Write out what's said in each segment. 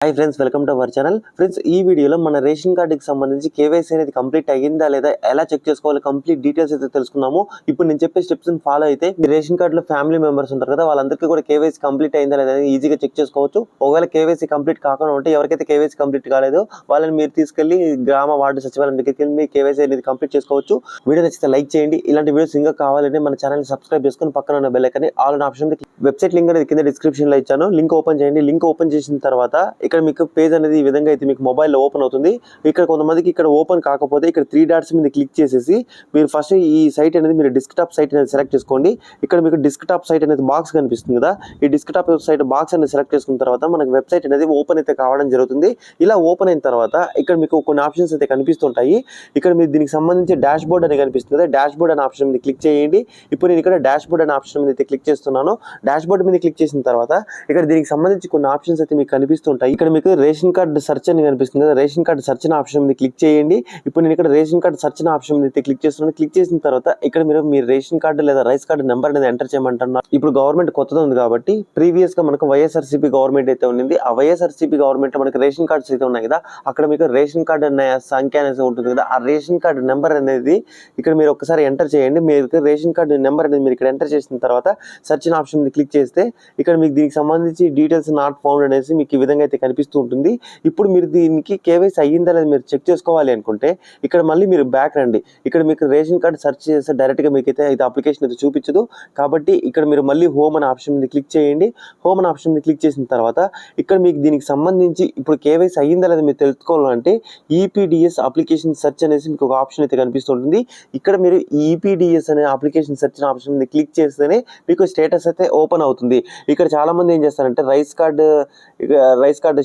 Hi friends, welcome to our channel. Friends, ఈ వీడియోలో మన రేషన్ కార్డుకి సంబంధించి కేవైసీ అనేది కంప్లీట్ అయ్యిందా లేదా, ఎలా చెక్ చేసుకోవాలి, కంప్లీట్ డీటెయిల్స్ అయితే తెలుసుకున్నాము. ఇప్పుడు నేను చెప్పే స్టెప్స్ ఫాలో అయితే మీ రేషన్ కార్డులో ఫ్యామిలీ మెంబర్స్ ఉంటారు కదా, వాళ్ళందరికీ కూడా కేవైసీ కంప్లీట్ అయిందా లేదా ఈజీగా చెక్ చేసుకోవచ్చు. ఒకవేళ కేవైసీ కంప్లీట్ కాకుండా ఉంటే, ఎవరికైతే కేవైసీ కంప్లీట్ కాలేదో వాళ్ళని మీరు తీసుకెళ్లి గ్రామ వార్డు సచివాలయం దగ్గరికి వెళ్ళి మీ కేవైసీ అనేది కంప్లీట్ చేసుకోవచ్చు. వీడియో నచ్చితే లైక్ చేయండి. ఇలాంటి వీడియోస్ ఇంకా కావాలంటే మన ఛానల్ సబ్స్క్రైబ్ చేసుకుని పక్కన ఉన్న bell icon all option website link అనేది కింద డిస్క్రిప్షన్ లో ఇచ్చాను. లింక్ ఓపెన్ చేయండి. లింక్ ఓపెన్ చేసిన తర్వాత ఇక్కడ మీకు పేజ్ అనేది ఈ విధంగా అయితే మీకు మొబైల్లో ఓపెన్ అవుతుంది. ఇక్కడ కొంతమందికి ఇక్కడ ఓపెన్ కాకపోతే ఇక్కడ 3 డాట్స్ మీద క్లిక్ చేసేసి మీరు ఫస్ట్ ఈ సైట్ అనేది మీరు డెస్క్టాప్ సైట్ అనేది సెలెక్ట్ చేసుకోండి. ఇక్కడ మీకు డెస్క్టాప్ సైట్ అనేది బాక్స్ కనిపిస్తుంది కదా, ఈ డెస్క్టాప్ సైట్ బాక్స్ అనేది సెలెక్ట్ చేసుకున్న తర్వాత మనకి వెబ్సైట్ అనేది ఓపెన్ అయితే కావడం జరుగుతుంది. ఇలా ఓపెన్ అయిన తర్వాత ఇక్కడ మీకు కొన్ని ఆప్షన్స్ అయితే కనిపిస్తుంటాయి. ఇక్కడ మీరు దీనికి సంబంధించి డాష్ బోర్డ్ అనేది కనిపిస్తుంది కదా, డాష్ బోర్డ్ అనే ఆప్షన్ మీద క్లిక్ చేయండి. ఇప్పుడు నేను ఇక్కడ డాష్ బోర్డ్ అనే ఆప్షన్ మీద అయితే క్లిక్ చేస్తున్నాను. డాష్ బోర్డ్ మీద క్లిక్ చేసిన తర్వాత ఇక్కడ దీనికి సంబంధించి కొన్ని ఆప్షన్స్ అయితే మీకు కనిపిస్తుంటాయి. ఇక్కడ మీకు రేషన్ కార్డు సెర్చ్ అని కనిపిస్తుంది కదా, రేషన్ కార్డు సెర్చ్ అనే ఆప్షన్ మీద క్లిక్ చేయండి. ఇప్పుడు నేను ఇక్కడ రేషన్ కార్డు సెర్చ్ అనే ఆప్షన్ మీద క్లిక్ చేస్తున్నాను. క్లిక్ చేసిన తర్వాత ఇక్కడ మీరు మీ రేషన్ కార్డు లేదా రైస్ కార్డు నెంబర్ అనేది ఎంటర్ చేయమంటున్నారు. ఇప్పుడు గవర్నమెంట్ కొత్తది ఉంది కాబట్టి ప్రీవియస్ గా మనకు వైఎస్ఆర్సీపీ గవర్నమెంట్ అయితే ఉంది. ఆ వైఎస్ఆర్సీపీ గవర్నమెంట్ మనకి రేషన్ కార్డ్స్ అయితే ఉన్నాయి కదా, అక్కడ మీకు రేషన్ కార్డు అనే సంఖ్య అనేది ఉంటుంది కదా, ఆ రేషన్ కార్డు నెంబర్ అనేది ఇక్కడ మీరు ఒకసారి ఎంటర్ చేయండి. మీరు రేషన్ కార్డు నెంబర్ అనేది మీరు ఇక్కడ ఎంటర్ చేసిన తర్వాత సెర్చ్ అనే ఆప్షన్ మీద క్లిక్ చేస్తే ఇక్కడ మీకు దీనికి సంబంధించి డీటెయిల్స్ నాట్ ఫౌండ్ అనేసి మీకు ఈ విధంగా అయితే కనిపిస్తూ ఉంటుంది. ఇప్పుడు మీరు దీనికి కేవైసీ అయ్యిందా లేదా మీరు చెక్ చేసుకోవాలి అనుకుంటే ఇక్కడ మళ్ళీ మీరు బ్యాక్ రండి. ఇక్కడ మీకు రేషన్ కార్డు సెర్చ్ చేస్తే డైరెక్ట్ గా మీకు అయితే ఇది అప్లికేషన్ అయితే చూపించదు. కాబట్టి ఇక్కడ మీరు మళ్ళీ హోమ్ అనే ఆప్షన్ మీద క్లిక్ చేయండి. హోమ్ అనే ఆప్షన్ మీద క్లిక్ చేసిన తర్వాత ఇక్కడ మీకు దీనికి సంబంధించి ఇప్పుడు కేవైసీ అయ్యిందా లేదా మీరు తెలుసుకోవాలంటే ఈపీడిఎస్ అప్లికేషన్ సెర్చ్ అనేసి మీకు ఒక ఆప్షన్ అయితే కనిపిస్తుంటుంది. ఇక్కడ మీరు ఈపీడిఎస్ అనే అప్లికేషన్ సెర్చ్ ఆప్షన్ మీద క్లిక్ చేస్తేనే మీకు స్టేటస్ అయితే ఓపెన్ అవుతుంది. ఇక్కడ చాలా మంది ఏం చేస్తారంటే రైస్ కార్డు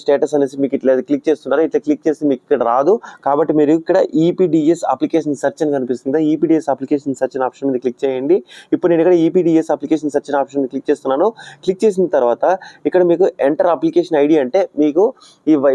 స్టేటస్ అనేసి మీకు ఇట్లా క్లిక్ చేస్తున్నారు. ఇట్లా క్లిక్ చేస్తే మీకు ఇక్కడ రాదు. కాబట్టి మీరు ఇక్కడ ఈపీడిఎస్ అప్లికేషన్ సెర్చ్ అని కనిపిస్తుంది. ఈపీడిఎస్ అప్లికేషన్ సెర్చ్ అనే ఆప్షన్ మీద క్లిక్ చేయండి. ఇప్పుడు నేను ఇక్కడ ఈపీడిఎస్ అప్లికేషన్ సెర్చ్ అనే ఆప్షన్ మీద క్లిక్ చేస్తున్నాను. క్లిక్ చేసిన తర్వాత ఇక్కడ మీకు ఎంటర్ అప్లికేషన్ ఐడి అంటే మీకు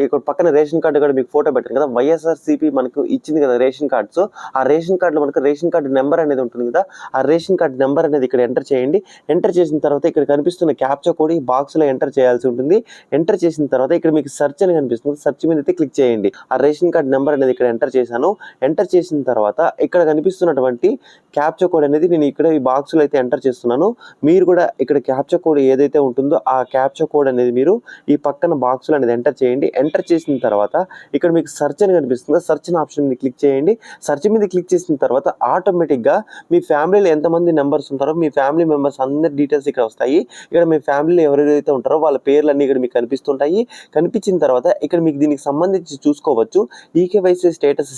ఇక్కడ పక్కన రేషన్ కార్డు కూడా మీకు ఫోటో పెట్టారు కదా, వైఎస్ఆర్సీపీ మనకు ఇచ్చింది కదా రేషన్ కార్డ్స్. ఆ రేషన్ కార్డులో మనకు రేషన్ కార్డు నెంబర్ అనేది ఉంటుంది కదా, ఆ రేషన్ కార్డు నెంబర్ అనేది ఇక్కడ ఎంటర్ చేయండి. ఎంటర్ చేసిన తర్వాత ఇక్కడ కనిపిస్తున్న క్యాప్చా కోడ్ ఈ బాక్స్ లో ఎంటర్ చేయాల్సి ఉంటుంది. ఎంటర్ చేసిన తర్వాత ఇక్కడ మీకు సెర్చ్ అని కనిపిస్తుంది. సెర్చ్ మీద అయితే క్లిక్ చేయండి. ఆ రేషన్ కార్డు నెంబర్ అనేది ఇక్కడ ఎంటర్ చేశాను. ఎంటర్ చేసిన తర్వాత ఇక్కడ కనిపిస్తున్నటువంటి క్యాప్చా కోడ్ అనేది నేను ఇక్కడ ఈ బాక్స్ లో అయితే ఎంటర్ చేస్తున్నాను. మీరు కూడా ఇక్కడ క్యాప్చా కోడ్ ఏదైతే ఉంటుందో ఆ క్యాప్చా కోడ్ అనేది మీరు ఈ పక్కన బాక్స్ లో అనేది ఎంటర్ చేయండి. ఎంటర్ చేసిన తర్వాత ఇక్కడ మీకు సెర్చ్ అని కనిపిస్తుంది. సెర్చ్ ఆప్షన్ మీద క్లిక్ చేయండి. సెర్చ్ మీద క్లిక్ చేసిన తర్వాత ఆటోమేటిక్ గా మీ ఫ్యామిలీలో ఎంతమంది మెంబర్స్ ఉంటారో మీ ఫ్యామిలీ మెంబర్స్ అందరి డీటెయిల్స్ ఇక్కడ వస్తాయి. ఇక్కడ మీ ఫ్యామిలీలో ఎవరైతే ఉంటారో వాళ్ళ పేర్లు అన్ని ఇక్కడ మీకు కనిపిస్తుంటాయి. కనిపించిన తర్వాత ఇక్కడ మీకు దీనికి సంబంధించి చూసుకోవచ్చు ఈకేవైసీ స్టేటస్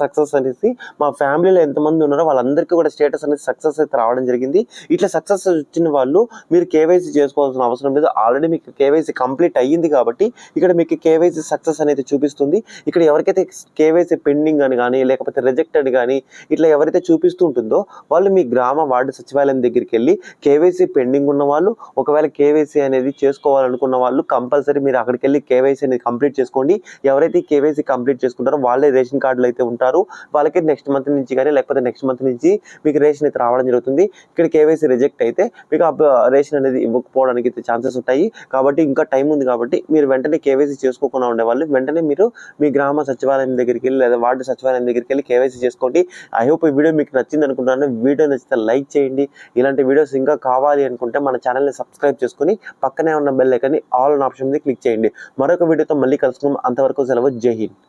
సక్సెస్ అనేసి మా ఫ్యామిలీలో ఎంతమంది ఉన్నారో వాళ్ళందరికీ కూడా స్టేటస్ అనేది సక్సెస్ అయితే రావడం జరిగింది. ఇట్లా సక్సెస్ వచ్చిన వాళ్ళు మీరు కేవైసీ చేసుకోవాల్సిన అవసరం లేదు. ఆల్రెడీ మీకు కేవైసీ కంప్లీట్ అయ్యింది కాబట్టి ఇక్కడ మీకు కేవైసీ సక్సెస్ అనేది చూపిస్తుంది. ఇక్కడ ఎవరికైతే కేవైసీ పెండింగ్ అని కానీ లేకపోతే రిజెక్టెడ్ కానీ ఇట్లా ఎవరైతే చూపిస్తూ ఉంటుందో వాళ్ళు మీ గ్రామ వార్డు సచివాలయం దగ్గరికి వెళ్ళి కేవైసీ పెండింగ్ ఉన్న వాళ్ళు, ఒకవేళ కేవైసీ అనేది చేసుకోవాలనుకున్న వాళ్ళు కంపల్సరీ మీరు అక్కడికి వెళ్ళి కేవైసీ అనేది కంప్లీట్ చేసుకోండి. ఎవరైతే కేవైసీ కంప్లీట్ చేసుకుంటారో వాళ్ళే రేషన్ కార్డులు అయితే ఉంటారు. వాళ్ళకి నెక్స్ట్ మంత్ నుంచి కానీ లేకపోతే నెక్స్ట్ మంత్ నుంచి మీకు రేషన్ అయితే రావడం జరుగుతుంది. ఇక్కడ కేవైసీ రిజెక్ట్ అయితే మీకు రేషన్ అనేది ఇవ్వకపోవడానికి అయితే ఛాన్సెస్ ఉంటాయి. కాబట్టి ఇంకా టైం ఉంది కాబట్టి మీరు వెంటనే కేవైసీ చేసుకోకుండా ఉండేవాళ్ళు వెంటనే మీరు మీ గ్రామ సచివాలయం దగ్గరికి వెళ్ళి లేదా వార్డు సచివాలయం దగ్గరికి వెళ్ళి కేవైసీ చేసుకోండి. ఐ హోప్ ఈ వీడియో మీకు నచ్చింది అనుకుంటున్నాను. వీడియో నచ్చితే లైక్ చేయండి. ఇలాంటి వీడియోస్ ఇంకా కావాలి అనుకుంటే మన ఛానల్ని సబ్స్క్రైబ్ చేసుకుని పక్కనే ఉన్న బెల్ ఐకాన్ని ఆల్ ఆప్షన్ మీద క్లిక్ చేయండి. మరొక వీడియోతో మళ్ళీ కలుసుకుందాం. అంతవరకు సెలవు. జై హింద్.